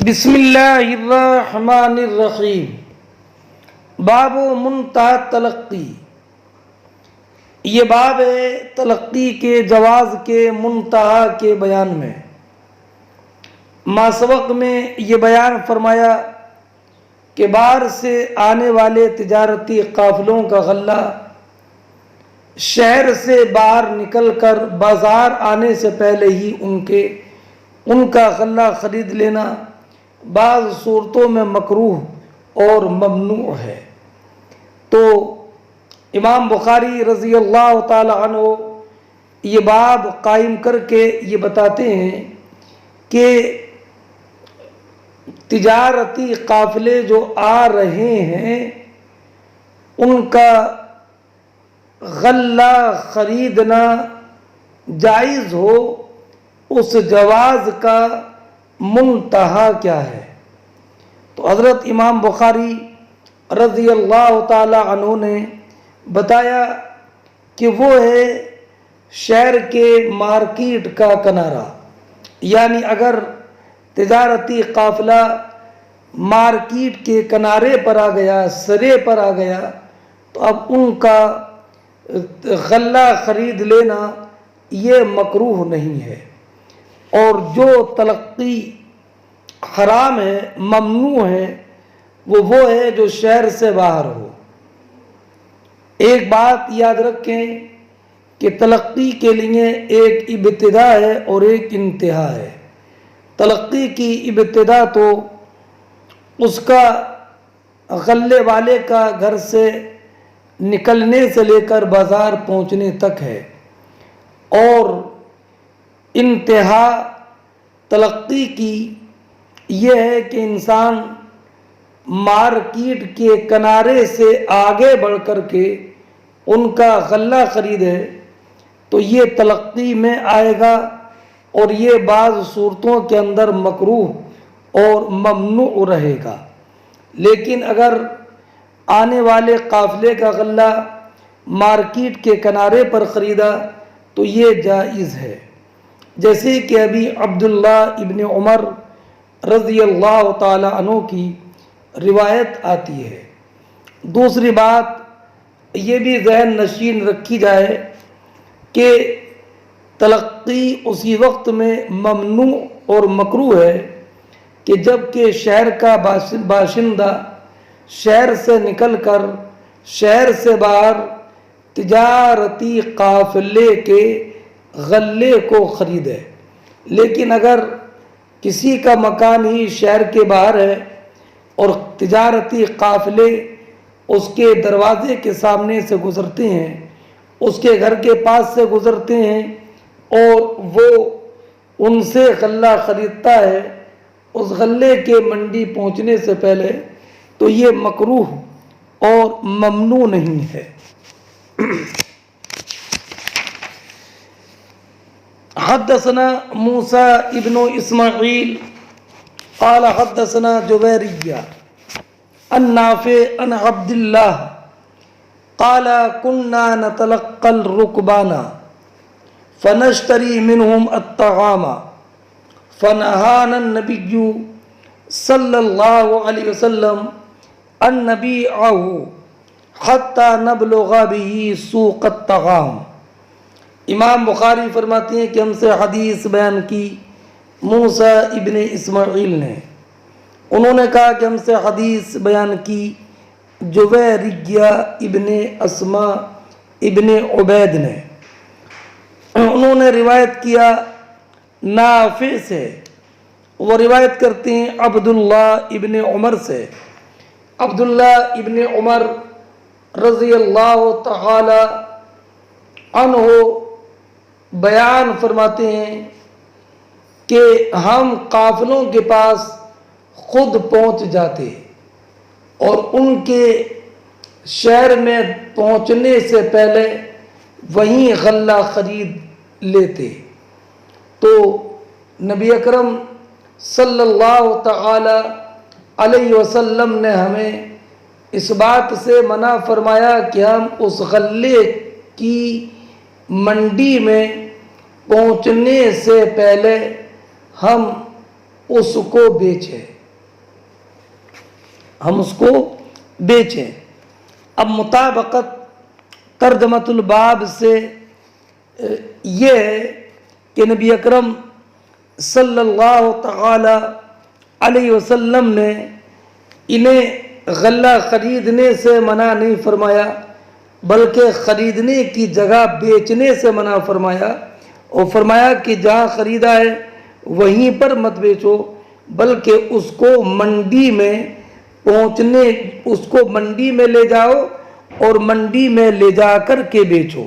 بسم اللہ الرحمن الرحیم۔ باب منتہی تلقی، یہ باب ہے تلقی کے جواز کے منتہا کے بیان میں۔ ما سبق میں یہ بیان فرمایا کہ باہر سے آنے والے تجارتی قافلوں کا غلہ شہر سے باہر نکل کر بازار آنے سے پہلے ہی ان کا غلہ خرید لینا بعض صورتوں میں مکروہ اور ممنوع ہے۔ تو امام بخاری رضی اللہ تعالی عنہ یہ باب قائم کر کے یہ بتاتے ہیں کہ تجارتی قافلے جو آ رہے ہیں ان کا غلہ خریدنا جائز ہو، اس جواز کا منتہا کیا ہے۔ تو حضرت امام بخاری رضی اللہ تعالی عنہ نے بتایا کہ وہ ہے شہر کے مارکیٹ کا کنارہ، یعنی اگر تجارتی قافلہ مارکیٹ کے کنارے پر آ گیا، سرے پر آ گیا، تو اب ان کا غلہ خرید لینا یہ مکروہ نہیں ہے۔ اور جو تلقی حرام ہے، ممنوع ہے، وہ ہے جو شہر سے باہر ہو۔ ایک بات یاد رکھیں کہ تلقی کے لیے ایک ابتدا ہے اور ایک انتہا ہے۔ تلقی کی ابتدا تو اس کا غلے والے کا گھر سے نکلنے سے لے کر بازار پہنچنے تک ہے، اور انتہا تلقی کی یہ ہے کہ انسان مارکیٹ کے کنارے سے آگے بڑھ کر کے ان کا غلہ خریدے، تو یہ تلقی میں آئے گا، اور یہ بعض صورتوں کے اندر مکروہ اور ممنوع رہے گا۔ لیکن اگر آنے والے قافلے کا غلہ مارکیٹ کے کنارے پر خریدا تو یہ جائز ہے، جیسے کہ ابھی عبداللہ ابن عمر رضی اللہ تعالی عنہ کی روایت آتی ہے۔ دوسری بات یہ بھی ذہن نشین رکھی جائے کہ تلقی اسی وقت میں ممنوع اور مکروہ ہے کہ جب کہ شہر کا باشندہ شہر سے نکل کر شہر سے باہر تجارتی قافلے کے غلے کو خریدے۔ لیکن اگر کسی کا مکان ہی شہر کے باہر ہے اور تجارتی قافلے اس کے دروازے کے سامنے سے گزرتے ہیں، اس کے گھر کے پاس سے گزرتے ہیں، اور وہ ان سے غلہ خریدتا ہے اس غلے کے منڈی پہنچنے سے پہلے، تو یہ مکروہ اور ممنوع نہیں ہے۔ حدثنا موسیٰ ابن اسماعیل قال حدثنا جویریہ عن نافع عن عبد اللہ قال كنا نتلقى الركبان فنشتري منهم الطعام فنهانا النبي صلی اللہ علیہ وسلم ان نبيعه حتى نبلغ به سوق الطعام۔ امام بخاری فرماتے ہیں کہ ہم سے حدیث بیان کی موسیٰ ابن اسماعیل نے، انہوں نے کہا کہ ہم سے حدیث بیان کی جویریہ ابن اسما ابن عبید نے، انہوں نے روایت کیا نافع سے، وہ روایت کرتے ہیں عبداللہ ابن عمر سے۔ عبداللہ ابن عمر رضی اللہ تعالی عنہ بیان فرماتے ہیں کہ ہم قافلوں کے پاس خود پہنچ جاتے اور ان کے شہر میں پہنچنے سے پہلے وہیں غلہ خرید لیتے، تو نبی اکرم صلی اللہ تعالی علیہ وسلم نے ہمیں اس بات سے منع فرمایا کہ ہم اس غلے کی منڈی میں پہنچنے سے پہلے ہم اس کو بیچیں۔ ہم اس کو بیچیں۔ اب مطابقت ترجمۃ الباب سے یہ ہے کہ نبی اکرم صلی اللہ تعالی علیہ وسلم نے انہیں غلہ خریدنے سے منع نہیں فرمایا، بلکہ خریدنے کی جگہ بیچنے سے منع فرمایا، اور فرمایا کہ جہاں خریدا ہے وہیں پر مت بیچو، بلکہ اس کو منڈی میں منڈی میں لے جاؤ اور منڈی میں لے جا کر کے بیچو۔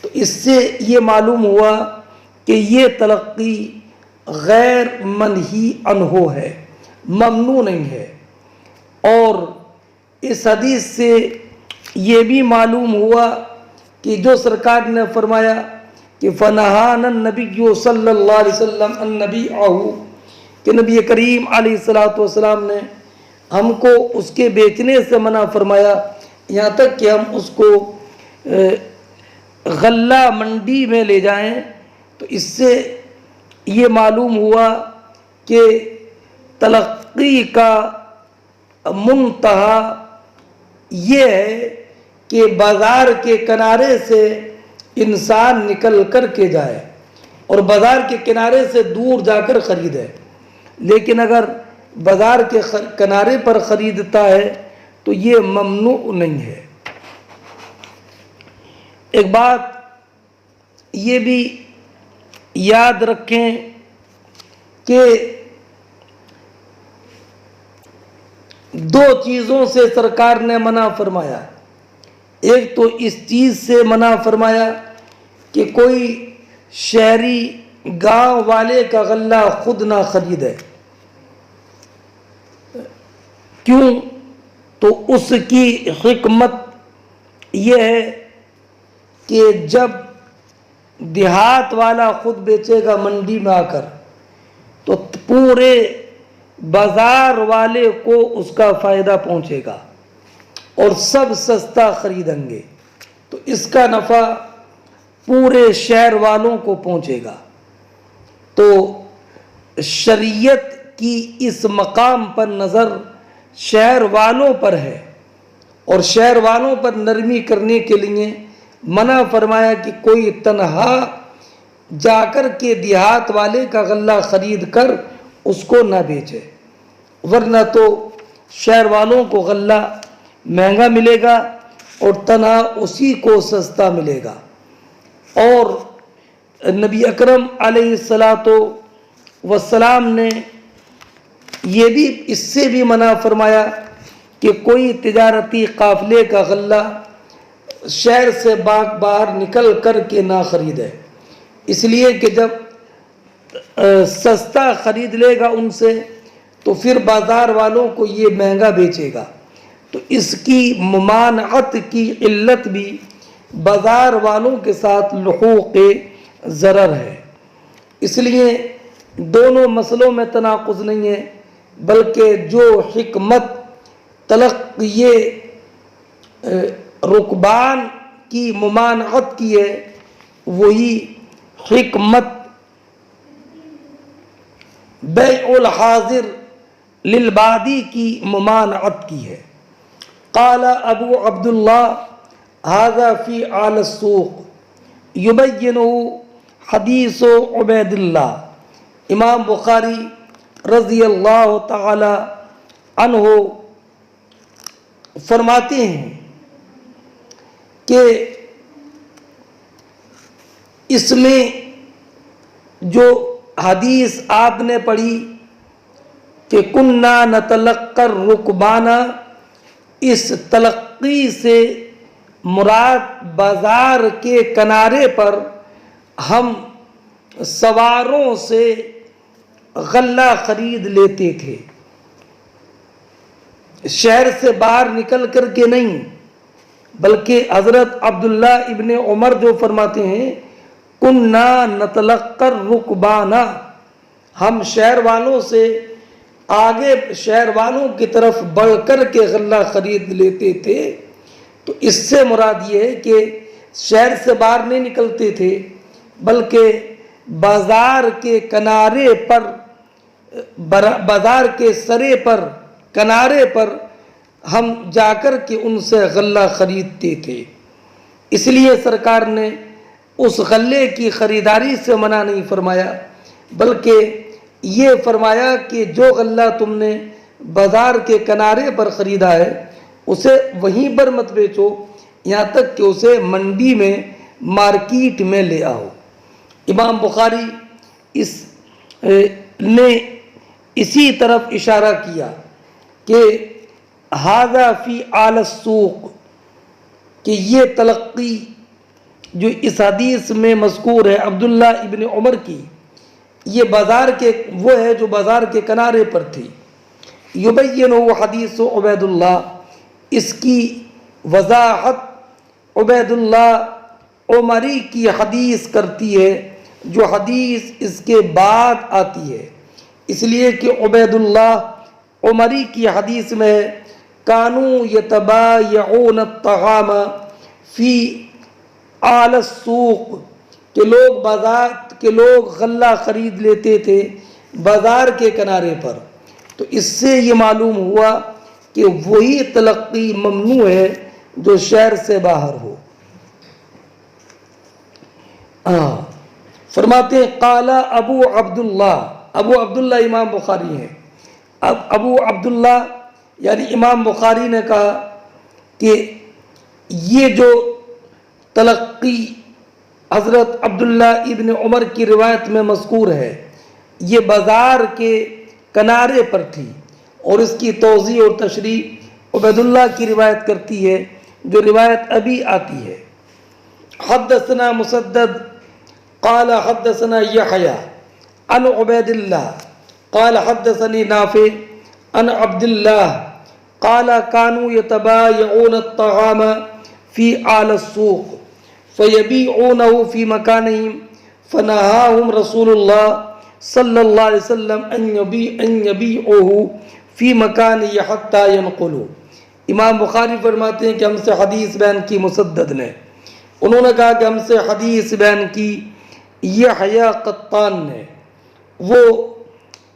تو اس سے یہ معلوم ہوا کہ یہ تلقی غیر منہی عنہ ہے، ممنوع نہیں ہے۔ اور اس حدیث سے یہ بھی معلوم ہوا کہ جو سرکار نے فرمایا کہ فنہانا النبی صلی اللہ علیہ وسلم ان نبیعہ، کہ نبی کریم علیہ السلام نے ہم کو اس کے بیچنے سے منع فرمایا، یہاں تک کہ ہم اس کو غلہ منڈی میں لے جائیں۔ تو اس سے یہ معلوم ہوا کہ تلقی کا منتہا یہ ہے کہ بازار کے کنارے سے انسان نکل کر کے جائے اور بازار کے کنارے سے دور جا کر خریدے، لیکن اگر بازار کے کنارے پر خریدتا ہے تو یہ ممنوع نہیں ہے۔ ایک بات یہ بھی یاد رکھیں کہ دو چیزوں سے سرکار نے منع فرمایا۔ ایک تو اس چیز سے منع فرمایا کہ کوئی شہری گاؤں والے کا غلہ خود نہ خریدے۔ کیوں؟ تو اس کی حکمت یہ ہے کہ جب دیہات والا خود بیچے گا منڈی میں آ کر تو پورے بازار والے کو اس کا فائدہ پہنچے گا اور سب سستا خریدیں گے، تو اس کا نفع پورے شہر والوں کو پہنچے گا۔ تو شریعت کی اس مقام پر نظر شہر والوں پر ہے، اور شہر والوں پر نرمی کرنے کے لیے منع فرمایا کہ کوئی تنہا جا کر کے دیہات والے کا غلہ خرید کر اس کو نہ بیچے، ورنہ تو شہر والوں کو غلہ مہنگا ملے گا اور تنہا اسی کو سستا ملے گا۔ اور نبی اکرم علیہ السلام نے یہ بھی اس سے بھی منع فرمایا کہ کوئی تجارتی قافلے کا غلہ شہر سے باہر نکل کر کے نہ خریدے، اس لیے کہ جب سستا خرید لے گا ان سے تو پھر بازار والوں کو یہ مہنگا بیچے گا، تو اس کی ممانعت کی علت بھی بازار والوں کے ساتھ لحوق ضرر ہے۔ اس لیے دونوں مسئلوں میں تناقض نہیں ہے، بلکہ جو حکمت تلقی رکبان کی ممانعت کی ہے وہی حکمت بیع الحاضر للبادی کی ممانعت کی ہے۔ قال ابو عبداللہ هذا فی آل السوق یبینہ حدیث عبید اللہ۔ امام بخاری رضی اللہ تعالی عنہ فرماتے ہیں کہ اس میں جو حدیث آپ نے پڑھی کہ کننا نتلقی الرکبانا، اس تلقی سے مراد بازار کے کنارے پر ہم سواروں سے غلہ خرید لیتے تھے، شہر سے باہر نکل کر کے نہیں، بلکہ حضرت عبداللہ ابن عمر جو فرماتے ہیں کننا نتلقی الرکبانا، ہم شہر والوں سے آگے شہر والوں کی طرف بڑھ کر کے غلہ خرید لیتے تھے۔ تو اس سے مراد یہ ہے کہ شہر سے باہر نہیں نکلتے تھے، بلکہ بازار کے کنارے پر، بازار کے سرے پر کنارے پر ہم جا کر کے ان سے غلہ خریدتے تھے۔ اس لیے سرکار نے اس غلے کی خریداری سے منع نہیں فرمایا، بلکہ یہ فرمایا کہ جو غلہ تم نے بازار کے کنارے پر خریدا ہے اسے وہیں پر مت بیچو، یہاں تک کہ اسے منڈی میں، مارکیٹ میں لے آؤ۔ امام بخاری نے اسی طرف اشارہ کیا کہ ھذا فی آل السوق، کہ یہ تلقی جو اس حدیث میں مذکور ہے عبداللہ ابن عمر کی، یہ بازار کے وہ ہے جو بازار کے کنارے پر تھی۔ یبینہ حدیث عبید اللہ، اس کی وضاحت عبید اللہ عمری کی حدیث کرتی ہے جو حدیث اس کے بعد آتی ہے، اس لیے کہ عبید اللہ عمری کی حدیث میں کانوا یتبایعون الطعام فی آل السوق، کہ لوگ غلہ خرید لیتے تھے بازار کے کنارے پر۔ تو اس سے یہ معلوم ہوا کہ وہی تلقی ممنوع ہے جو شہر سے باہر ہو۔ فرماتے ہیں قال ابو عبداللہ، ابو عبداللہ امام بخاری ہیں، ابو عبداللہ یعنی امام بخاری نے کہا کہ یہ جو تلقی حضرت عبداللہ ابن عمر کی روایت میں مذکور ہے یہ بازار کے کنارے پر تھی، اور اس کی توضیح اور تشریح عبید اللہ کی روایت کرتی ہے جو روایت ابھی آتی ہے۔ حدثنا مسدد قال حدثنا یحییٰ عن عبید اللہ قال حدثنی نافع عن عبد اللہ قال كانوا يتبايعون الطعام في آل السوق فيبيعونه في مكانهم فنهاهم رسول الله صلی اللہ علیہ وسلم ان يبيعوه في مكانه حتى ينقلوا۔ امام بخاری فرماتے ہیں کہ ہم سے حدیث بیان کی مسدد نے، انہوں نے کہا کہ ہم سے حدیث بیان کی یحییٰ قطان نے، وہ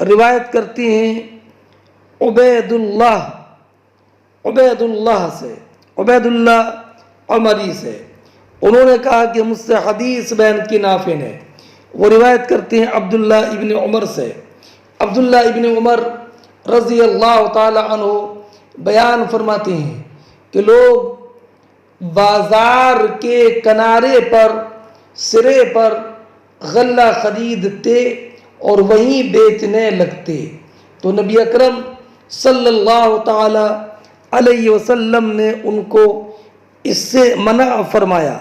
روایت کرتے ہیں عبید اللہ سے، عبید اللہ عمری سے، انہوں نے کہا کہ مجھ سے حدیث بیان کی نافع نے، وہ روایت کرتے ہیں عبداللہ ابن عمر سے۔ عبداللہ ابن عمر رضی اللہ تعالی عنہ بیان فرماتے ہیں کہ لوگ بازار کے کنارے پر، سرے پر غلہ خریدتے اور وہیں بیچنے لگتے، تو نبی اکرم صلی اللہ تعالی علیہ وسلم نے ان کو اس سے منع فرمایا،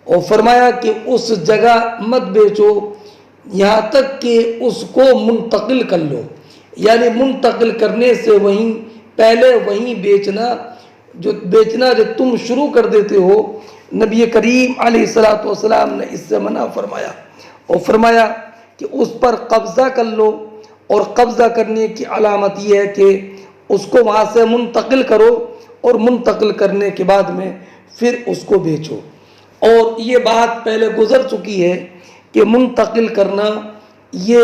اور فرمایا کہ اس جگہ مت بیچو یہاں تک کہ اس کو منتقل کر لو، یعنی منتقل کرنے سے وہیں پہلے وہیں بیچنا جو تم شروع کر دیتے ہو، نبی کریم علیہ السلام نے اس سے منع فرمایا، اور فرمایا کہ اس پر قبضہ کر لو، اور قبضہ کرنے کی علامت یہ ہے کہ اس کو وہاں سے منتقل کرو، اور منتقل کرنے کے بعد میں پھر اس کو بیچو۔ اور یہ بات پہلے گزر چکی ہے کہ منتقل کرنا یہ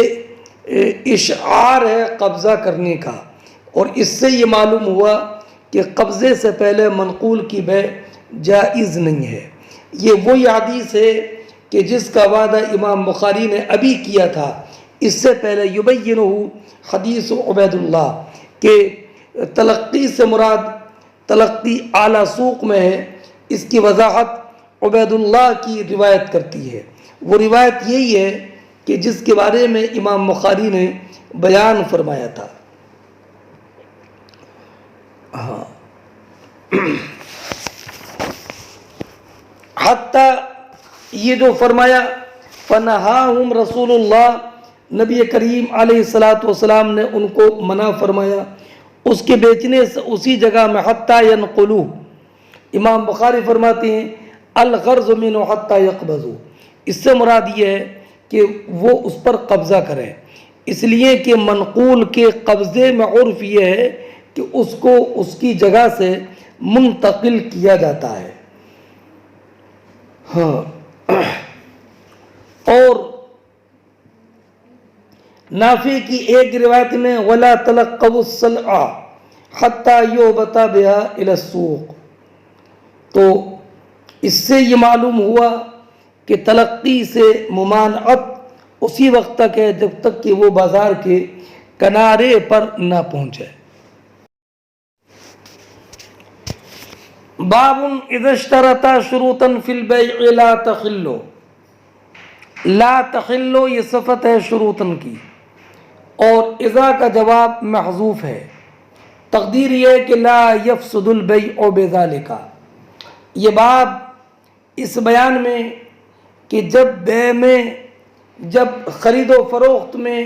اشعار ہے قبضہ کرنے کا، اور اس سے یہ معلوم ہوا کہ قبضے سے پہلے منقول کی بیع جائز نہیں ہے۔ یہ وہی حدیث ہے کہ جس کا وعدہ امام بخاری نے ابھی کیا تھا، اس سے پہلے یبینہ حدیث عبید اللہ کہ تلقی سے مراد تلقی اعلیٰ سوق میں ہے، اس کی وضاحت عبید اللہ کی روایت کرتی ہے۔ وہ روایت یہی ہے کہ جس کے بارے میں امام بخاری نے بیان فرمایا تھا۔ حتیٰ یہ جو فرمایا فنہاہم رسول اللہ، نبی کریم علیہ السلام نے ان کو منع فرمایا اس کے بیچنے سے اسی جگہ میں حتیٰ ینقلو۔ امام بخاری فرماتے ہیں الغرض منہ حتیٰ یقبضو، اس سے مراد یہ ہے کہ وہ اس پر قبضہ کریں، اس لیے کہ منقول کے قبضے میں عرف یہ ہے کہ اس کو اس کی جگہ سے منتقل کیا جاتا ہے۔ اور نافع کی ایک روایت میں وَلَا تَلَقَّوُا السَّلْعَ حتی یعبط بہا الی السوق۔ تو اس سے یہ معلوم ہوا کہ تلقی سے ممانعت اسی وقت تک ہے جب تک کہ وہ بازار کے کنارے پر نہ پہنچے۔ باب اذا اشترط شروطا فی البیع لا تخل۔ لا تخل یہ صفت ہے شروطاً کی، اور اذا کا جواب محذوف ہے۔ تقدیر یہ ہے کہ لا یفسد البیع بذالک۔ یہ باب اس بیان میں کہ جب بیع میں، جب خرید و فروخت میں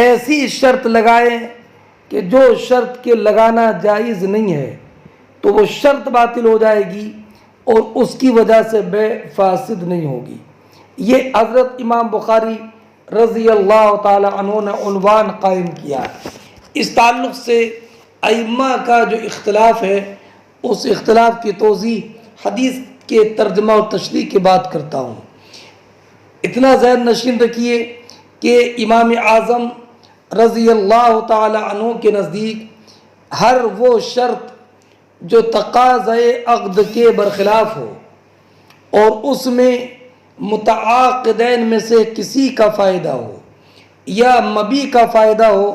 ایسی شرط لگائیں کہ جو شرط کے لگانا جائز نہیں ہے تو وہ شرط باطل ہو جائے گی اور اس کی وجہ سے بیع فاسد نہیں ہوگی۔ یہ حضرت امام بخاری رضی اللہ تعالی عنہ نے عنوان قائم کیا ہے۔ اس تعلق سے ائمہ کا جو اختلاف ہے اس اختلاف کی توضیح حدیث کے ترجمہ اور تشریح کے بعد کرتا ہوں۔ اتنا ذہن نشین رکھیے کہ امام اعظم رضی اللہ تعالی عنہ کے نزدیک ہر وہ شرط جو تقاضۂ عقد کے برخلاف ہو اور اس میں متعاقدین میں سے کسی کا فائدہ ہو یا مبی کا فائدہ ہو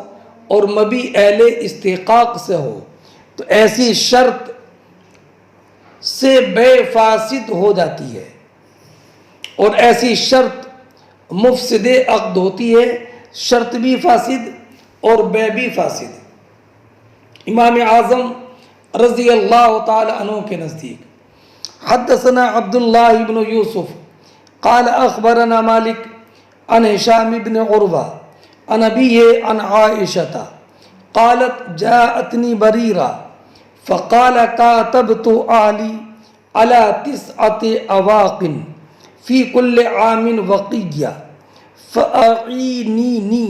اور مبی اہل استحقاق سے ہو، تو ایسی شرط سے بیع فاسد ہو جاتی ہے، اور ایسی شرط مفسد عقد ہوتی ہے، شرط بھی فاسد اور بیع بھی فاسد۔ امام اعظم رضی اللہ تعالی عنہ کے نزدیک حدثنا عبداللہ بن یوسف قال اخبرنا مالک عن ہشام بن عروہ عن ابیہ عن عائشہ قالت جاءتنی بریرہ فقال كاتبت اہلی على 9 اواق في كل عام وقية فأعينيني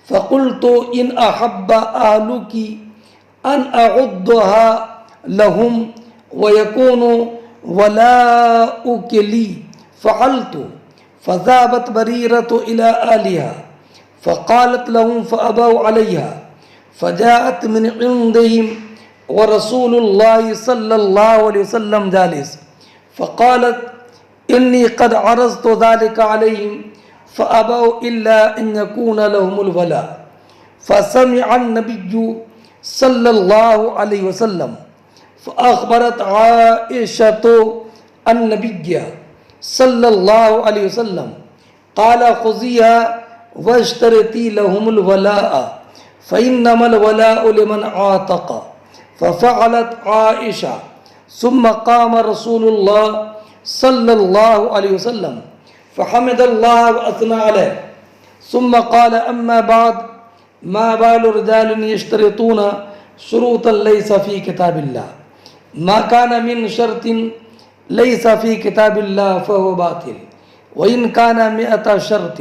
فقلت إن أحب أهلك أن أعدها لهم ويكون ولاؤك لي فعلت فذهبت بريرة إلى أهلها فقالت لهم فأبوا عليها فجاءت من عندهم ورسول الله صلى الله عليه وسلم جالس فقالت إني قد عرضت ذلك عليهم فأبوا إلا أن يكون لهم الولاء فسمع النبي صلى الله عليه وسلم فأخبرت عائشة النبي صلى الله عليه وسلم قال خذيها واشترطي لهم الولاء فإنما الولاء لمن عاتق ففعلت عائشة ثم قام رسول الله صلى الله عليه وسلم فحمد الله وأثنى عليه ثم قال أما بعد ما بال رجال يشترطون شروطا ليس في كتاب الله ما كان من شرط ليس في كتاب الله فهو باطل وإن كان 100 شرط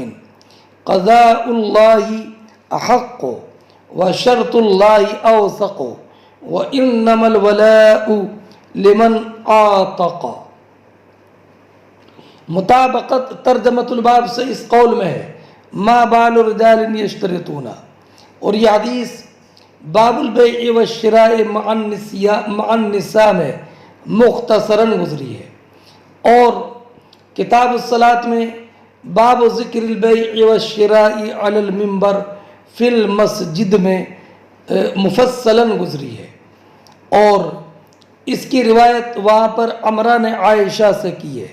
قضاء الله أحق وشرط الله أوثق وإنما الولاء لمن عاتق۔ مطابقت ترجمۃ الباب سے اس قول میں ہے ما بال رجال یشترطون، اور یہ حدیث باب البیع والشراء مع النساء میں مختصراً گزری ہے، اور کتاب الصلاۃ میں باب ذکر البیع والشراء علی المنبر فی المسجد میں مفصلاً گزری ہے، اور اس کی روایت وہاں پر عمرہ نے عائشہ سے کی ہے۔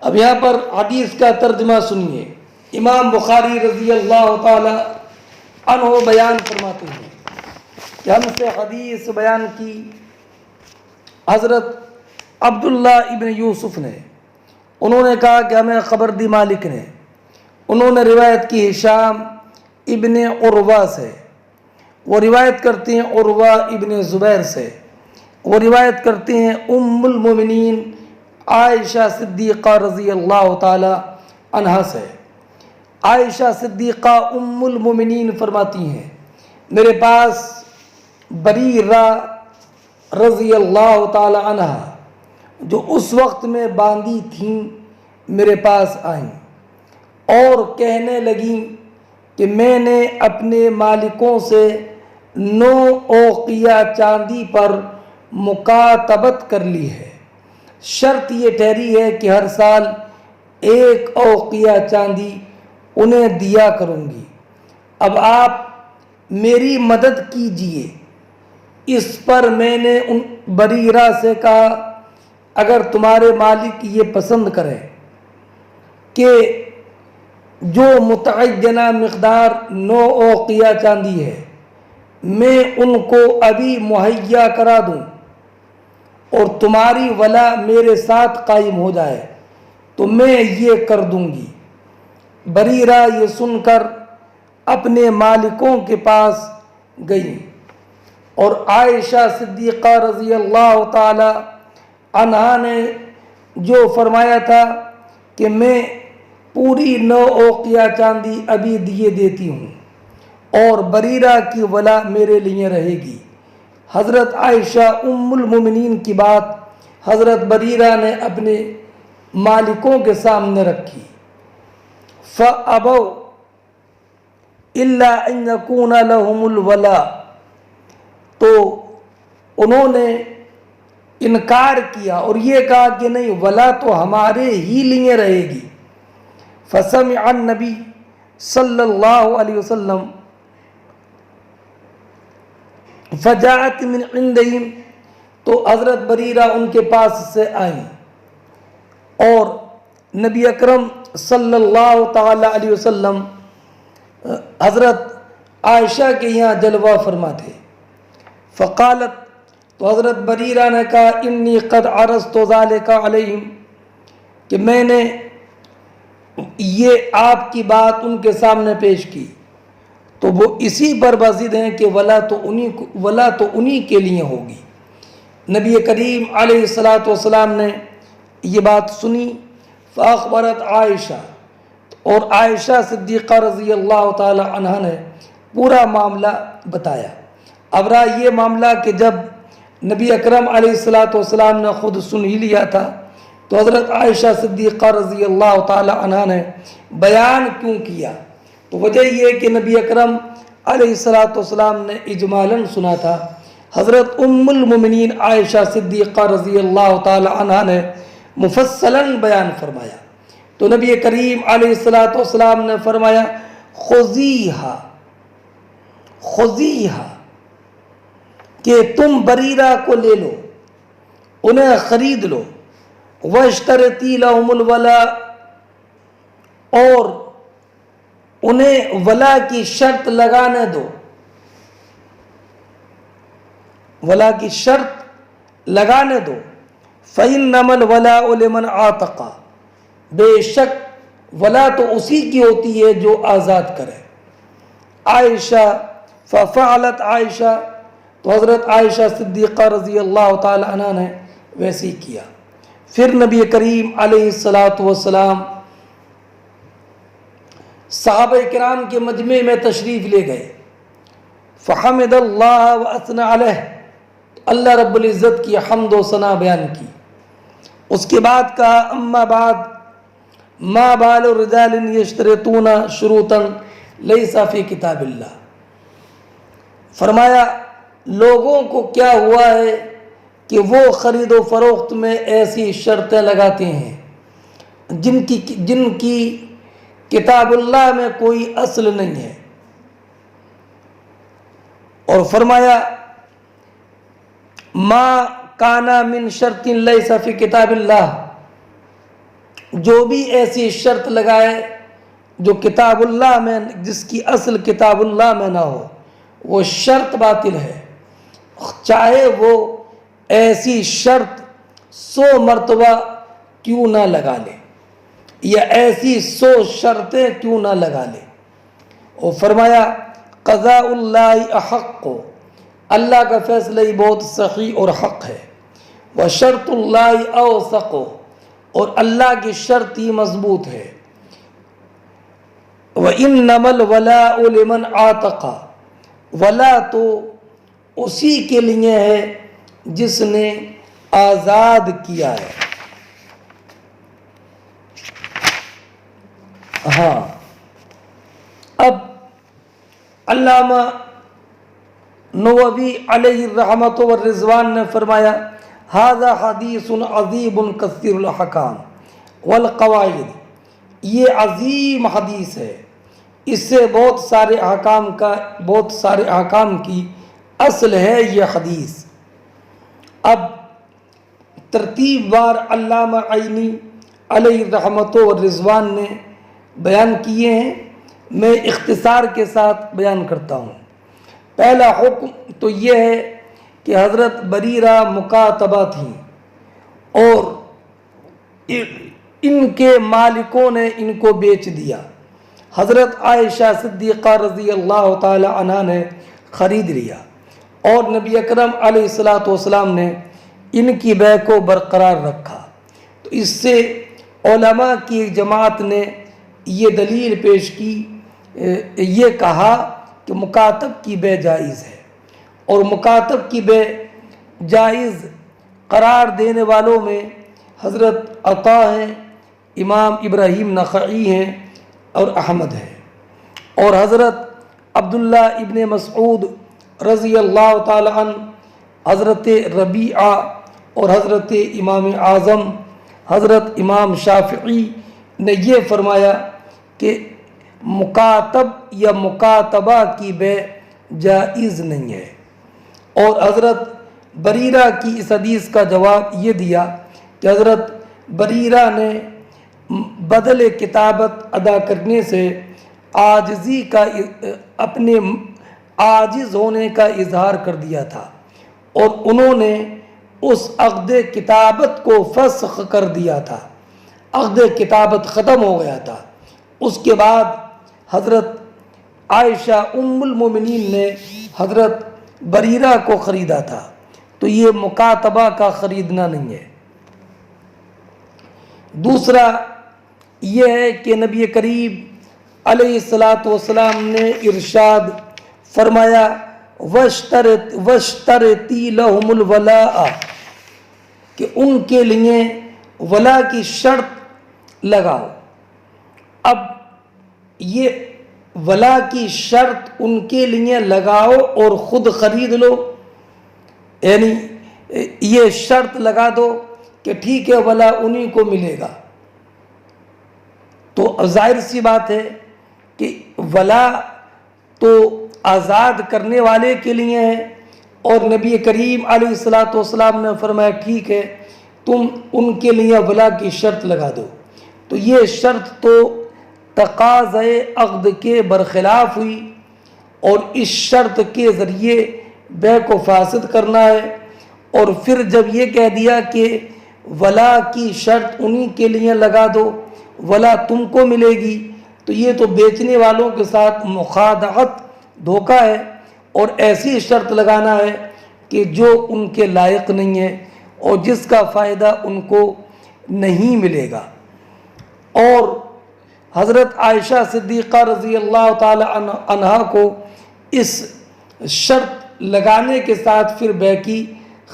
اب یہاں پر حدیث کا ترجمہ سنیے۔ امام بخاری رضی اللہ تعالی عنہ بیان فرماتے ہیں کہ ہم سے حدیث بیان کی حضرت عبداللہ ابن یوسف نے، انہوں نے کہا کہ ہمیں خبر دی مالک نے، انہوں نے روایت کی ہشام ابن عروہ سے، وہ روایت کرتے ہیں عروہ ابن زبیر سے، وہ روایت کرتے ہیں ام المومنین عائشہ صدیقہ رضی اللہ تعالی عنہا سے۔ عائشہ صدیقہ ام المومنین فرماتی ہیں میرے پاس بریرہ رضی اللہ تعالی عنہا جو اس وقت میں باندھی تھیں میرے پاس آئیں اور کہنے لگیں کہ میں نے اپنے مالکوں سے 9 اوقیہ چاندی پر مکاتبت کر لی ہے، شرط یہ ٹھہری ہے کہ ہر سال 1 اوقیہ چاندی انہیں دیا کروں گی۔ اب آپ میری مدد کیجئے۔ اس پر میں نے ان بریرہ سے کہا اگر تمہارے مالک یہ پسند کرے کہ جو متعینہ مقدار 9 اوقیہ چاندی ہے میں ان کو ابھی مہیا کرا دوں اور تمہاری ولا میرے ساتھ قائم ہو جائے تو میں یہ کر دوں گی۔ بریرہ یہ سن کر اپنے مالکوں کے پاس گئیں اور عائشہ صدیقہ رضی اللہ تعالی عنہا نے جو فرمایا تھا کہ میں پوری 9 اوقیہ چاندی ابھی دیے دیتی ہوں اور بریرہ کی ولا میرے لیے رہے گی۔ حضرت عائشہ ام المومنین کی بات حضرت بریرہ نے اپنے مالکوں کے سامنے رکھی۔ فَأَبَوْا إِلَّا أَن يَكُونَ لَهُمُ الْوَلَا، تو انہوں نے انکار کیا اور یہ کہا کہ نہیں، ولا تو ہمارے ہی لیے رہے گی۔ فَسَمِعَ النَّبِي صلی اللہ علیہ وسلم فَجَاءَتْ مِنْ عِنْدِهِمْ، تو حضرت بریرہ ان کے پاس سے آئیں اور نبی اکرم صلی اللہ تعالی علیہ وسلم حضرت عائشہ کے یہاں جلوہ فرما تھے۔ فقالت، تو حضرت بریرہ نے کہا انی قد عرضت ذلك علیہم، کہ میں نے یہ آپ کی بات ان کے سامنے پیش کی تو وہ اسی پر بضد ہیں کہ ولا تو انہی کے لیے ہوگی۔ نبی کریم علیہ الصلاۃ والسلام نے یہ بات سنی۔ فاخبرت عائشہ، اور عائشہ صدیقہ رضی اللہ تعالی عنہ نے پورا معاملہ بتایا۔ اب رہا یہ معاملہ کہ جب نبی اکرم علیہ الصلاۃ والسلام نے خود سن ہی لیا تھا تو حضرت عائشہ صدیقہ رضی اللہ تعالی عنہ نے بیان کیوں کیا؟ تو وجہ یہ کہ نبی اکرم علیہ الصلاۃ والسلام نے اجمالاً سنا تھا، حضرت ام المومنین عائشہ صدیقہ رضی اللہ تعالی عنہ نے مفصلاً بیان فرمایا۔ تو نبی کریم علیہ الصلاۃ والسلام نے فرمایا خذیہا، خذیہا، کہ تم بریرہ کو لے لو، انہیں خرید لو، واشترطی لہم الولا، اور انہیں ولا کی شرط لگانے دو، ولا کی شرط لگانے دو۔ فإنما الولاء لمن اعتق، بے شک ولا تو اسی کی ہوتی ہے جو آزاد کرے۔ عائشہ ففعلت عائشہ، تو حضرت عائشہ صدیقہ رضی اللہ تعالی عنہ نے ویسے ہی کیا۔ پھر نبی کریم علیہ الصلاۃ والسلام صحابہ کرام کے مجمع میں تشریف لے گئے۔ فحمد اللہ واثنى علیہ، اللہ رب العزت کی حمد و ثنا بیان کی۔ اس کے بعد کہا اما بعد ما بال رجال یشترطون شروطا لیس فی کتاب اللہ، فرمایا لوگوں کو کیا ہوا ہے کہ وہ خرید و فروخت میں ایسی شرطیں لگاتے ہیں جن کی کتاب اللہ میں کوئی اصل نہیں ہے۔ اور فرمایا ما کانا من شرط لیس فی کتاب اللہ، جو بھی ایسی شرط لگائے جو کتاب اللہ میں، جس کی اصل کتاب اللہ میں نہ ہو، وہ شرط باطل ہے، چاہے وہ ایسی شرط 100 مرتبہ کیوں نہ لگا لے یا ایسی 100 شرطیں کیوں نہ لگا لے۔ اور فرمایا قضاء اللہ احق، اللہ کا فیصلہ ہی بہت صحیح اور حق ہے۔ وشرط اللہ اوثق، اور اللہ کی شرط ہی مضبوط ہے۔ وَإِنَّمَا الْوَلَاءُ لِمَنْ عَاتَقَ، ولا تو اسی کے لیے ہے جس نے آزاد کیا ہے۔ ہاں، اب علامہ نووی علیہ الرحمۃ والرضوان نے فرمایا ھذا حدیث عظیم کثیر الاحکام والقواعد، یہ عظیم حدیث ہے، اس سے بہت سارے احکام کی اصل ہے یہ حدیث۔ اب ترتیب وار علامہ عینی علیہ الرحمۃ والرضوان نے بیان کیے ہیں، میں اختصار کے ساتھ بیان کرتا ہوں۔ پہلا حکم تو یہ ہے کہ حضرت بریرہ مکاتبہ تھیں اور ان کے مالکوں نے ان کو بیچ دیا۔ حضرت عائشہ صدیقہ رضی اللہ تعالی عنہ نے خرید لیا اور نبی اکرم علیہ الصلاۃ والسلام نے ان کی بیع کو برقرار رکھا۔ تو اس سے علماء کی ایک جماعت نے یہ دلیل پیش کی، یہ کہا کہ مکاتب کی بیع جائز ہے، اور مکاتب کی بیع جائز قرار دینے والوں میں حضرت عطا ہیں، امام ابراہیم نخعی ہیں اور احمد ہیں، اور حضرت عبداللہ ابن مسعود رضی اللہ تعالی عنہ، حضرت ربیعہ اور حضرت امام اعظم حضرت امام شافعی نے یہ فرمایا کہ مکاتب یا مکاتبہ کی بیع جائز نہیں ہے، اور حضرت بریرہ کی اس حدیث کا جواب یہ دیا کہ حضرت بریرہ نے بدل کتابت ادا کرنے سے عاجزی کا اپنے عاجز ہونے کا اظہار کر دیا تھا، اور انہوں نے اس عقد کتابت کو فسخ کر دیا تھا، عقد کتابت ختم ہو گیا تھا۔ اس کے بعد حضرت عائشہ ام المومنین نے حضرت بریرہ کو خریدا تھا، تو یہ مکاتبہ کا خریدنا نہیں ہے۔ دوسرا یہ ہے کہ نبی کریم علیہ الصلاۃ والسلام نے ارشاد فرمایا وَاشْتَرِطِي لَهُمُ الْوَلَاءَ، کہ ان کے لیے ولا کی شرط لگاؤ۔ اب یہ ولا کی شرط ان کے لیے لگاؤ اور خود خرید لو، یعنی یہ شرط لگا دو کہ ٹھیک ہے ولا انہی کو ملے گا، تو ظاہر سی بات ہے کہ ولا تو آزاد کرنے والے کے لیے ہے، اور نبی کریم علیہ الصلاۃ والسلام نے فرمایا ٹھیک ہے تم ان کے لیے ولا کی شرط لگا دو، تو یہ شرط تو تقاضۂ عقد کے برخلاف ہوئی، اور اس شرط کے ذریعے بیع کو فاسد کرنا ہے۔ اور پھر جب یہ کہہ دیا کہ ولا کی شرط انہی کے لیے لگا دو، ولا تم کو ملے گی، تو یہ تو بیچنے والوں کے ساتھ مخادعت، دھوکہ ہے، اور ایسی شرط لگانا ہے کہ جو ان کے لائق نہیں ہے اور جس کا فائدہ ان کو نہیں ملے گا۔ اور حضرت عائشہ صدیقہ رضی اللہ تعالی عنہا کو اس شرط لگانے کے ساتھ پھر بیع کی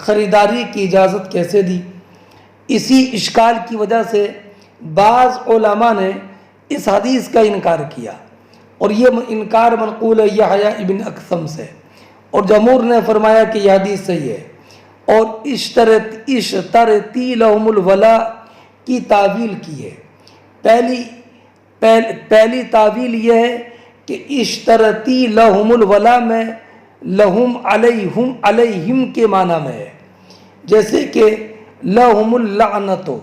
خریداری کی اجازت کیسے دی؟ اسی اشکال کی وجہ سے بعض علماء نے اس حدیث کا انکار کیا، اور یہ انکار منقول ہے یحییٰ ابن اکثم سے، اور جمہور نے فرمایا کہ یہ حدیث صحیح ہے۔ اور اشترطی لہم الولا کی تعویل کی ہے۔ پہلی تعویل یہ ہے کہ اشترطی لہم الولا میں لہم علیہم کے معنی میں ہے، جیسے کہ لہم اللعنتو،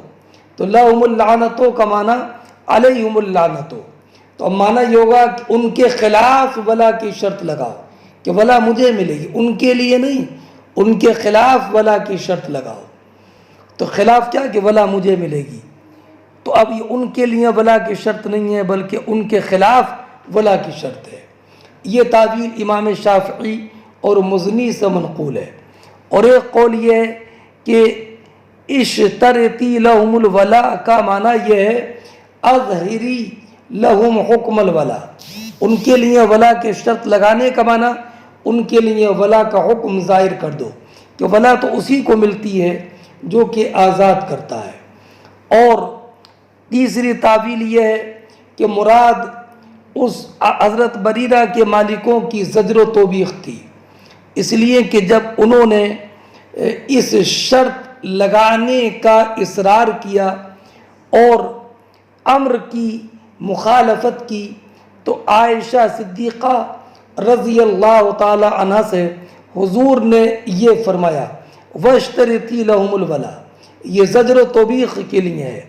تو لہم اللعنتو کا معنی علیہم اللعنتو، تو اب معنی یہ ہوگا کہ ان کے خلاف ولا کی شرط لگاؤ کہ ولا مجھے ملے گی، ان کے لیے نہیں، ان کے خلاف ولا کی شرط لگاؤ۔ تو خلاف کیا کہ ولا مجھے ملے گی، تو اب یہ ان کے لیے ولا کی شرط نہیں ہے بلکہ ان کے خلاف ولا کی شرط ہے۔ یہ تعویل امام شافعی اور مزنی سے منقول ہے۔ اور ایک قول یہ ہے کہ اشترطی لہم الولا کا معنی یہ ہے اظہری لہم حکم الولا، ان کے لیے ولا کی شرط لگانے کا معنی ان کے لیے ولا کا حکم ظاہر کر دو کہ ولا تو اسی کو ملتی ہے جو کہ آزاد کرتا ہے۔ اور تیسری تعویل یہ ہے کہ مراد اس حضرت بریرہ کے مالکوں کی زجر و توبیخ تھی، اس لیے کہ جب انہوں نے اس شرط لگانے کا اصرار کیا اور امر کی مخالفت کی تو عائشہ صدیقہ رضی اللہ تعالی عنہ سے حضور نے یہ فرمایا وَاشْتَرِطِي لَهُمُ الْوَلَا، یہ زجر و توبیخ کے لیے ہے۔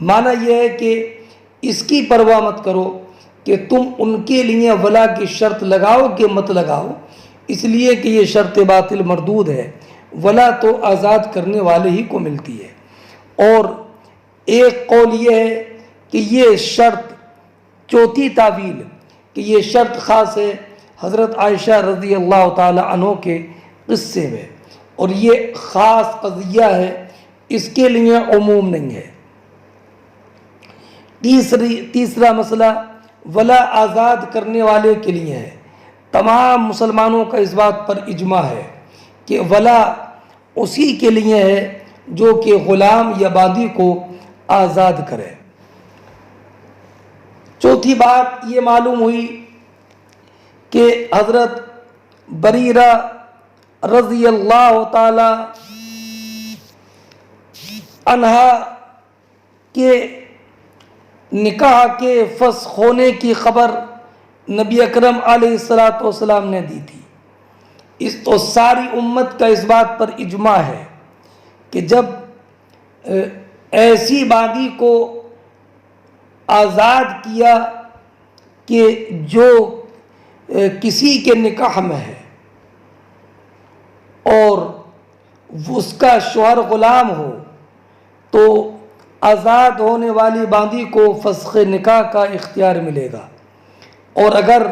معنی یہ ہے کہ اس کی پرواہ مت کرو کہ تم ان کے لیے ولا کی شرط لگاؤ کہ مت لگاؤ، اس لیے کہ یہ شرط باطل مردود ہے، ولا تو آزاد کرنے والے ہی کو ملتی ہے۔ اور ایک قول یہ ہے کہ یہ شرط چوتھی تعویل کہ یہ شرط خاص ہے حضرت عائشہ رضی اللہ تعالی عنہ کے قصے میں، اور یہ خاص قضیہ ہے، اس کے لیے عموم نہیں ہے۔ تیسرا مسئلہ ولا آزاد کرنے والے کے لیے ہے۔ تمام مسلمانوں کا اس بات پر اجماع ہے کہ ولا اسی کے لیے ہے جو کہ غلام یا باندی کو آزاد کرے۔ چوتھی بات یہ معلوم ہوئی کہ حضرت بریرہ رضی اللہ تعالی عنہ کے نکاح کے فسخ ہونے کی خبر نبی اکرم علیہ السلام نے دی تھی۔ اس تو ساری امت کا اس بات پر اجماع ہے کہ جب ایسی باندی کو آزاد کیا کہ جو کسی کے نکاح میں ہے اور اس کا شوہر غلام ہو تو آزاد ہونے والی باندی کو فسخ نکاح کا اختیار ملے گا، اور اگر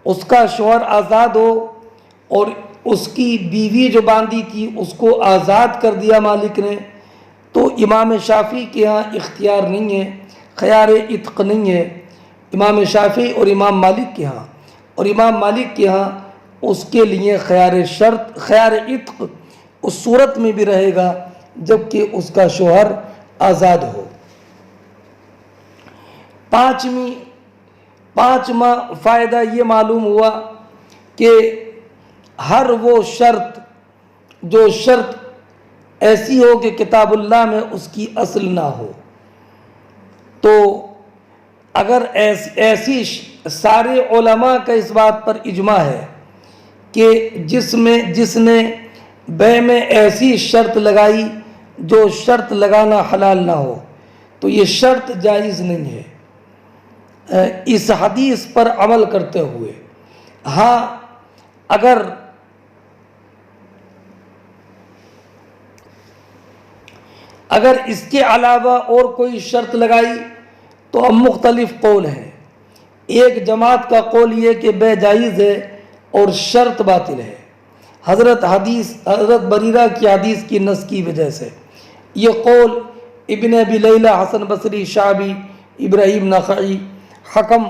اس کا شوہر آزاد ہو اور اس کی بیوی جو باندی تھی اس کو آزاد کر دیا مالک نے تو امام شافعی کے ہاں اختیار نہیں ہے، خیار عتق نہیں ہے امام شافعی اور امام مالک کے ہاں، اور امام مالک کے ہاں اس کے لیے خیار عتق اس صورت میں بھی رہے گا جب کہ اس کا شوہر آزاد ہو۔ پانچواں فائدہ یہ معلوم ہوا کہ ہر وہ شرط جو شرط ایسی ہو کہ کتاب اللہ میں اس کی اصل نہ ہو، تو اگر ایسی سارے علماء کا اس بات پر اجماع ہے کہ جس نے بے میں ایسی شرط لگائی جو شرط لگانا حلال نہ ہو تو یہ شرط جائز نہیں ہے اس حدیث پر عمل کرتے ہوئے۔ ہاں اگر اس کے علاوہ اور کوئی شرط لگائی تو اب مختلف قول ہیں۔ ایک جماعت کا قول یہ کہ بے جائز ہے اور شرط باطل ہے حضرت بریرہ کی حدیث کی نص کی وجہ سے۔ یہ قول ابن ابی لیلہ، حسن بصری، شعبی، ابراہیم نخعی، حکم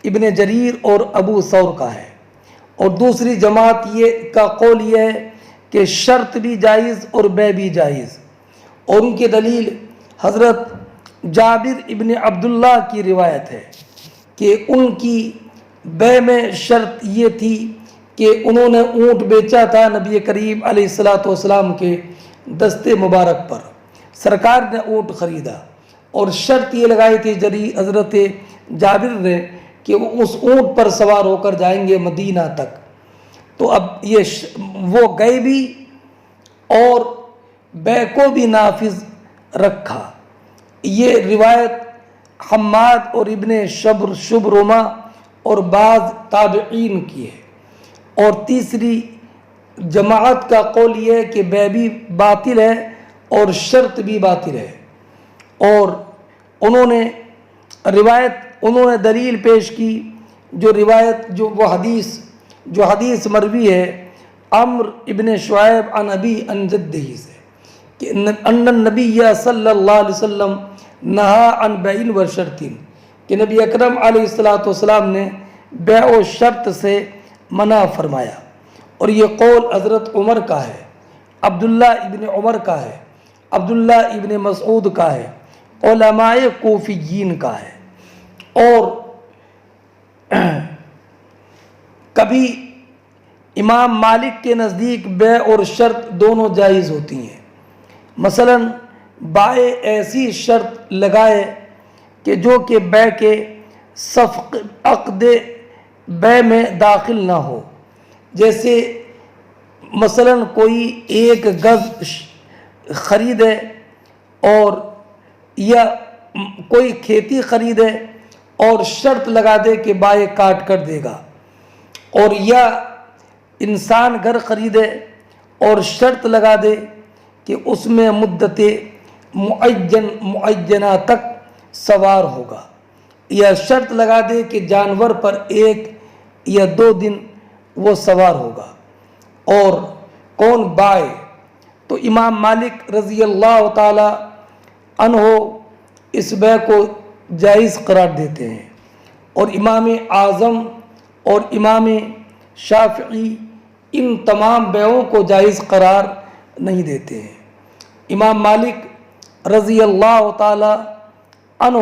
ابن جریر اور ابو ثور کا ہے۔ اور دوسری جماعت کا قول یہ ہے کہ شرط بھی جائز اور بے بھی جائز، اور ان کی دلیل حضرت جابر ابن عبداللہ کی روایت ہے کہ ان کی بے میں شرط یہ تھی کہ انہوں نے اونٹ بیچا تھا نبی کریم علیہ السلام کے دستے مبارک پر، سرکار نے اونٹ خریدا اور شرط یہ لگائی تھی حضرت جابر نے کہ وہ اس اونٹ پر سوار ہو کر جائیں گے مدینہ تک۔ تو اب وہ گئے بھی اور بے کو بھی نافذ رکھا۔ یہ روایت حماد اور ابن شبرمہ اور بعض تابعین کی ہے۔ اور تیسری جماعت کا قول یہ ہے کہ بے بھی باطل ہے اور شرط بھی باطل ہے، اور انہوں نے دلیل پیش کی وہ حدیث مروی ہے عمرو ابن شعیب عن ابی عن جدہ سے کہ ان النبی صلی اللہ علیہ وسلم نہا عن بیع و شرط، کہ نبی اکرم علیہ السلام نے بیع و شرط سے منع فرمایا۔ اور یہ قول حضرت عمر کا ہے، عبداللہ ابن عمر کا ہے، عبداللہ ابن مسعود کا ہے، علماء کوفیین کا ہے۔ اور کبھی امام مالک کے نزدیک بیع اور شرط دونوں جائز ہوتی ہیں۔ مثلا بائع ایسی شرط لگائے کہ جو کہ بیع کے صفق عقد بیع میں داخل نہ ہو، جیسے مثلا کوئی ایک گز خریدے اور یا کوئی کھیتی خریدے اور شرط لگا دے کہ بائع کاٹ کر دے گا، اور یا انسان گھر خریدے اور شرط لگا دے کہ اس میں مدت معینہ تک سوار ہوگا، یا شرط لگا دے کہ جانور پر 1 یا 2 دن وہ سوار ہوگا، اور کون بائع؟ تو امام مالک رضی اللہ تعالی عنہ اس بیع کو جائز قرار دیتے ہیں، اور امام اعظم اور امام شافعی ان تمام بیعوں کو جائز قرار نہیں دیتے ہیں۔ امام مالک رضی اللہ تعالی عنہ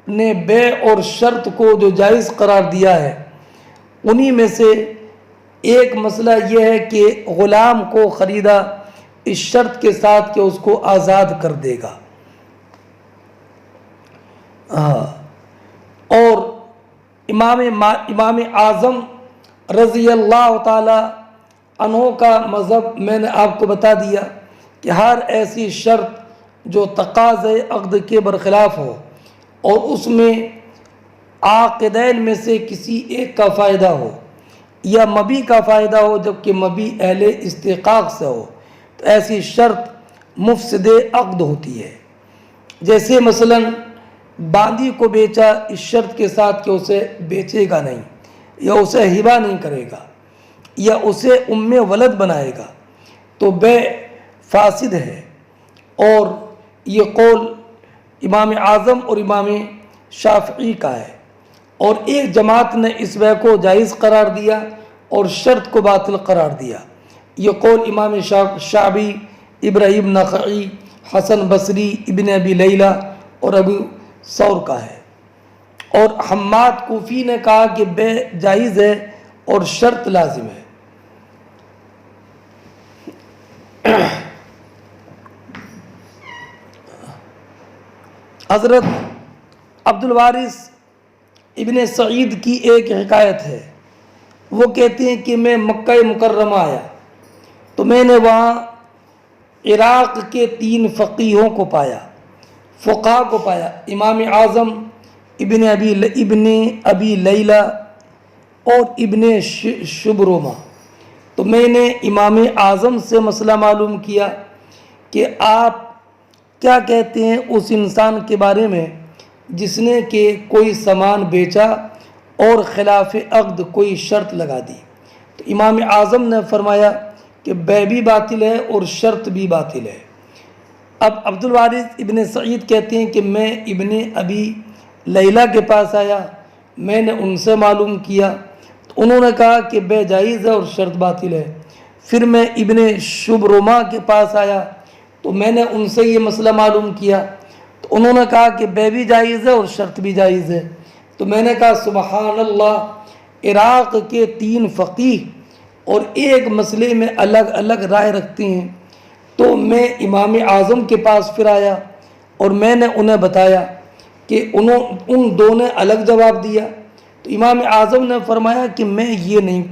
نے بیع اور شرط کو جو جائز قرار دیا ہے، انہی میں سے ایک مسئلہ یہ ہے کہ غلام کو خریدا اس شرط کے ساتھ کہ اس کو آزاد کر دے گا، اور امام اعظم رضی اللہ تعالی عنہ کا مذہب میں نے آپ کو بتا دیا کہ ہر ایسی شرط جو تقاضۂ عقد کے برخلاف ہو اور اس میں عاقدین میں سے کسی ایک کا فائدہ ہو یا مبی کا فائدہ ہو جبکہ مبی اہل استحقاق سے ہو، تو ایسی شرط مفسد عقد ہوتی ہے۔ جیسے مثلا باندی کو بیچا اس شرط کے ساتھ کہ اسے بیچے گا نہیں، یا اسے ہبہ نہیں کرے گا، یا اسے ام ولد بنائے گا، تو بیع فاسد ہے، اور یہ قول امام اعظم اور امام شافعی کا ہے، اور ایک جماعت نے اس بیع کو جائز قرار دیا اور شرط کو باطل قرار دیا۔ یہ قول امام شعبی، ابراہیم نخعی، حسن بصری، ابن ابی لیلہ اور ابو ثور کا ہے، اور حماد کوفی نے کہا کہ بیع جائز ہے اور شرط لازم ہے۔ حضرت عبد الوارث ابن سعید کی ایک حکایت ہے، وہ کہتے ہیں کہ میں مکہ مکرمہ آیا تو میں نے وہاں عراق کے 3 فقیہوں کو پایا، فقہا کو پایا، امام اعظم، ابن ابی لیلہ اور ابن شبرمہ۔ تو میں نے امام اعظم سے مسئلہ معلوم کیا کہ آپ کیا کہتے ہیں اس انسان کے بارے میں جس نے کہ کوئی سامان بیچا اور خلاف عقد کوئی شرط لگا دی؟ تو امام اعظم نے فرمایا کہ بیع بھی باطل ہے اور شرط بھی باطل ہے۔ اب عبد الوارث ابن سعید کہتے ہیں کہ میں ابن ابی لیلہ کے پاس آیا، میں نے ان سے معلوم کیا تو انہوں نے کہا کہ بیع جائز ہے اور شرط باطل ہے۔ پھر میں ابن شبرمہ کے پاس آیا تو میں نے ان سے یہ مسئلہ معلوم کیا تو انہوں نے کہا کہ بیع بھی جائز ہے اور شرط بھی جائز ہے۔ تو میں نے کہا سبحان اللہ، عراق کے 3 فقیہ اور ایک مسئلے میں الگ الگ رائے رکھتے ہیں۔ تو میں امام اعظم کے پاس پھر آیا اور میں نے انہیں بتایا کہ ان دو نے الگ جواب دیا۔ تو امام اعظم نے فرمایا کہ میں یہ نہیں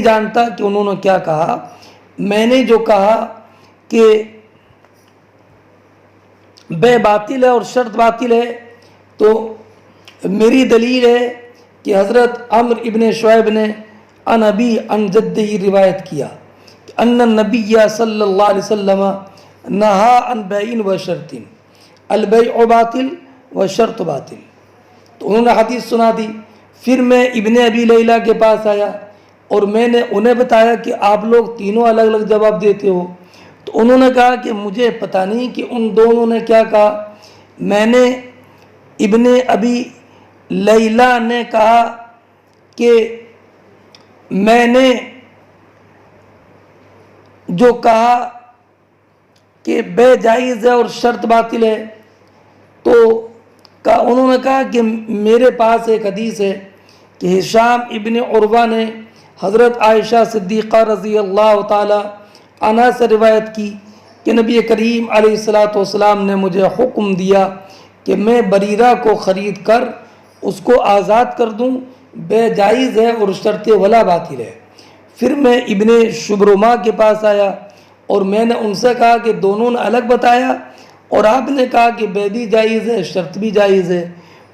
جانتا کہ انہوں نے کیا کہا، میں نے جو کہا کہ بیع باطل ہے اور شرط باطل ہے، تو میری دلیل ہے کہ حضرت عمر ابن شعیب نے عن ابی عن جدی روایت کیا کہ ان النبی صلی اللہ علیہ وسلم نہا عن بیع و شرط، البیع باطل و شرط باطل۔ تو انہوں نے حدیث سنا دی۔ پھر میں ابن ابی لیلہ کے پاس آیا اور میں نے انہیں بتایا کہ آپ لوگ تینوں الگ الگ جواب دیتے ہو۔ تو انہوں نے کہا کہ مجھے پتہ نہیں کہ ان دونوں نے کیا کہا۔ میں نے ابن ابی لیلہ نے کہا کہ میں نے جو کہا کہ بیع جائز ہے اور شرط باطل ہے، تو انہوں نے کہا کہ میرے پاس ایک حدیث ہے کہ ہشام ابن عروہ نے حضرت عائشہ صدیقہ رضی اللہ تعالی عنہ سے روایت کی کہ نبی کریم علیہ الصلوۃ والسلام نے مجھے حکم دیا کہ میں بریرہ کو خرید کر اس کو آزاد کر دوں، بے جائز ہے اور شرط ولا باطل ہے۔ پھر میں ابن شبرمہ کے پاس آیا اور میں نے ان سے کہا کہ دونوں نے الگ بتایا اور آپ نے کہا کہ بے بھی جائز ہے شرط بھی جائز ہے۔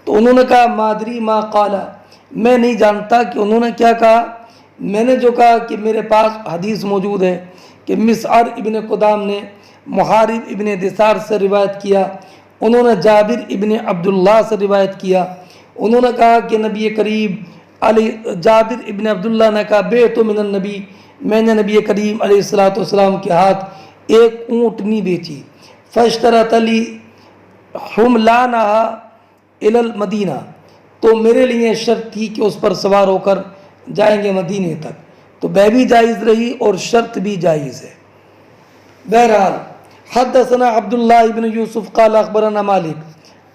تو انہوں نے کہا مادری ما قالا، میں نہیں جانتا کہ انہوں نے کیا کہا۔ میں نے جو کہا کہ میرے پاس حدیث موجود ہے کہ مسعر ابن قدام نے محارب ابن دثار سے روایت کیا، انہوں نے جابر ابن عبداللہ سے روایت کیا، انہوں نے کہا کہ نبی کریم جابر ابن عبداللہ نے کہا بیعت من النبی، میں نے نبی کریم علیہ الصلوۃ والسلام کے ہاتھ ایک اونٹنی بیچی، فاشترط لی حملانہا الی المدینہ، تو میرے لیے شرط تھی کہ اس پر سوار ہو کر جائیں گے مدینے تک، تو بے بھی جائز رہی اور شرط بھی جائز ہے۔ بہرحال حدثنا عبداللہ ابن یوسف قال اخبرنا مالک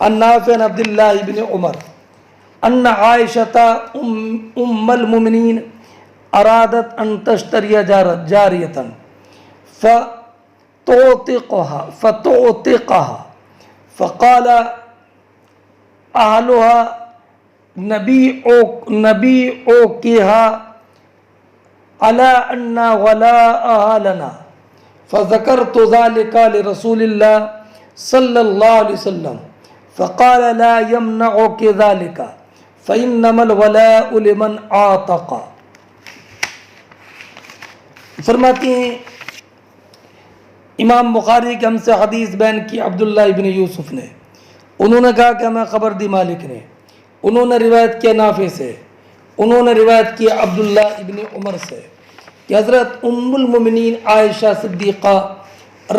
عن نافع عن عبداللہ ابن عمر ان عائشة ام المؤمنین ارادت ان تشتری جاریة فتعتقها فقال اہلها نبيعكها على ان ولاءها لنا، فذكرت ذلك لرسول الله صلى الله عليه وسلم فقال لا يمنعك ذلك فإنما الولاء لمن عاتق۔ فرماتے ہیں امام بخاری کے ہم سے حدیث بیان کی عبداللہ ابن یوسف نے، انہوں نے کہا کہ ہمیں خبر دی مالک نے، انہوں نے روایت کیا نافع سے، انہوں نے روایت کیا عبداللہ ابن عمر سے کہ حضرت ام المؤمنین عائشہ صدیقہ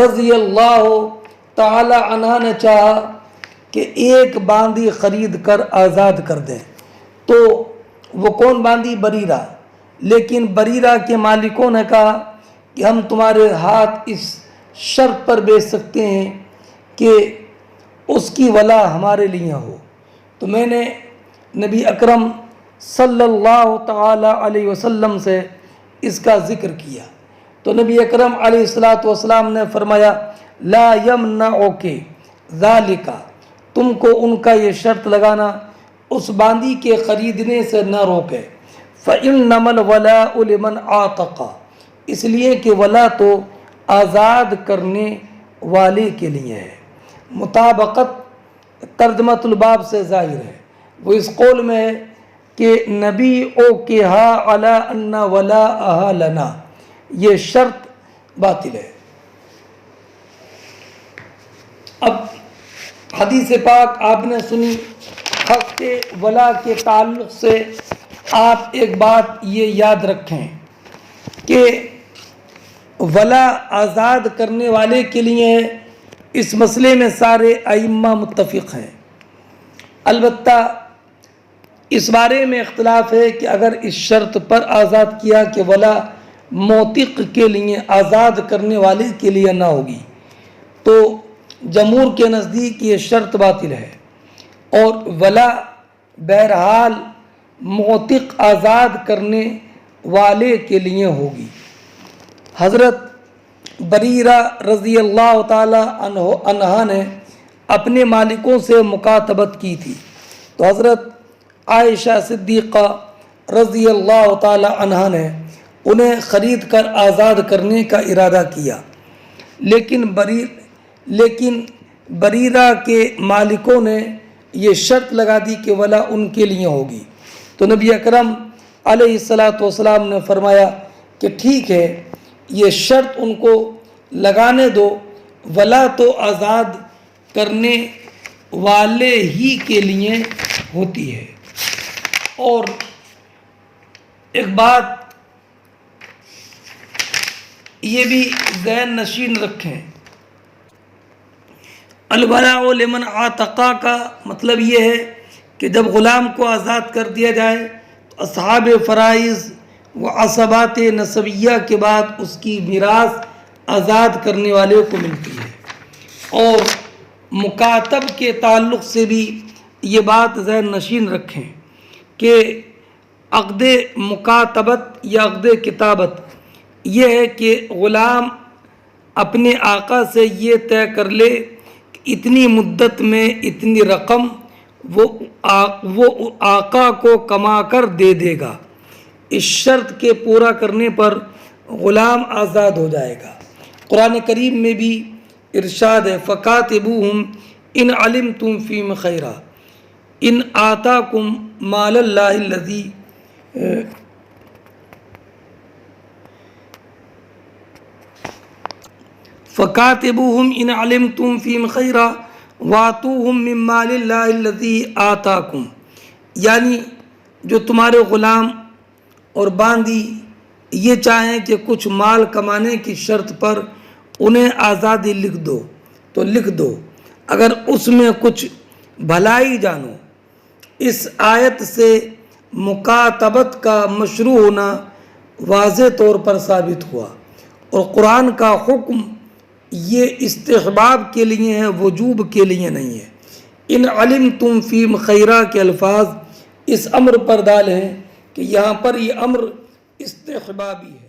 رضی اللہ تعالی عنہ نے چاہا کہ ایک باندی خرید کر آزاد کر دیں، تو وہ کون باندی؟ بریرہ، لیکن بریرہ کے مالکوں نے کہا کہ ہم تمہارے ہاتھ اس شرط پر بیچ سکتے ہیں کہ اس کی ولا ہمارے لیے ہو۔ تو میں نے نبی اکرم صلی اللہ تعالی علیہ وسلم سے اس کا ذکر کیا، تو نبی اکرم علیہ الصلوۃ والسلام نے فرمایا لا یمنعک ذالک، تم کو ان کا یہ شرط لگانا اس باندی کے خریدنے سے نہ روکے، فإنما الولاء لمن عاتق، اس لیے کہ ولا تو آزاد کرنے والے کے لیے ہے۔ مطابقت ترجمۃ الباب سے ظاہر ہے، وہ اس قول میں ہے کہ نبی او کہا علی ان ولاءها لنا، یہ شرط باطل ہے۔ اب حدیث پاک آپ نے سنی، حق کے ولا کے تعلق سے آپ ایک بات یہ یاد رکھیں کہ ولا آزاد کرنے والے کے لیے ہے، اس مسئلے میں سارے ائمہ متفق ہیں۔ البتہ اس بارے میں اختلاف ہے کہ اگر اس شرط پر آزاد کیا کہ ولا موتق کے لیے آزاد کرنے والے کے لیے نہ ہوگی، تو جمہور کے نزدیک یہ شرط باطل ہے، اور ولا بہرحال موتق آزاد کرنے والے کے لیے ہوگی۔ حضرت بریرہ رضی اللہ تعالی عنہ نے اپنے مالکوں سے مکاتبت کی تھی، تو حضرت عائشہ صدیقہ رضی اللہ تعالی عنہ نے انہیں خرید کر آزاد کرنے کا ارادہ کیا، لیکن بریرہ کے مالکوں نے یہ شرط لگا دی کہ ولا ان کے لیے ہوگی، تو نبی اکرم علیہ الصلوۃ والسلام نے فرمایا کہ ٹھیک ہے، یہ شرط ان کو لگانے دو، ولا تو آزاد کرنے والے ہی کے لیے ہوتی ہے۔ اور ایک بات یہ بھی ذہن نشین رکھیں، الولاء لمن عاتقا کا مطلب یہ ہے کہ جب غلام کو آزاد کر دیا جائے تو اصحاب فرائض و عصبات نسبیہ کے بعد اس کی میراث آزاد کرنے والے کو ملتی ہے۔ اور مکاتب کے تعلق سے بھی یہ بات ذہن نشین رکھیں کہ عقد مکاتبت یا عقد کتابت یہ ہے کہ غلام اپنے آقا سے یہ طے کر لے کہ اتنی مدت میں اتنی رقم وہ آقا کو کما کر دے دے گا۔ اس شرط کے پورا کرنے پر غلام آزاد ہو جائے گا۔ قرآن کریم میں بھی ارشاد ہے فَكَاتِبُوهُمْ إِنْ عَلِمْتُمْ فِيهِمْ خَيْرًا إِنْ آتَاكُمْ مَالَ اللَّهِ الَّذِي فَكَاتِبُوهُمْ إِنْ عَلِمْتُمْ فِيهِمْ خَيْرًا وَآتُوهُمْ مِنْ مَالِ اللَّهِ الَّذِي آتَاكُمْ، یعنی جو تمہارے غلام اور باندی یہ چاہیں کہ کچھ مال کمانے کی شرط پر انہیں آزادی لکھ دو تو لکھ دو، اگر اس میں کچھ بھلائی جانو۔ اس آیت سے مکاتبت کا مشروع ہونا واضح طور پر ثابت ہوا، اور قرآن کا حکم یہ استحباب کے لیے ہے، وجوب کے لیے نہیں ہے۔ ان علمتم فیہم خیرا کے الفاظ اس امر پر دال ہیں کہ یہاں پر یہ امر استحبابی ہے۔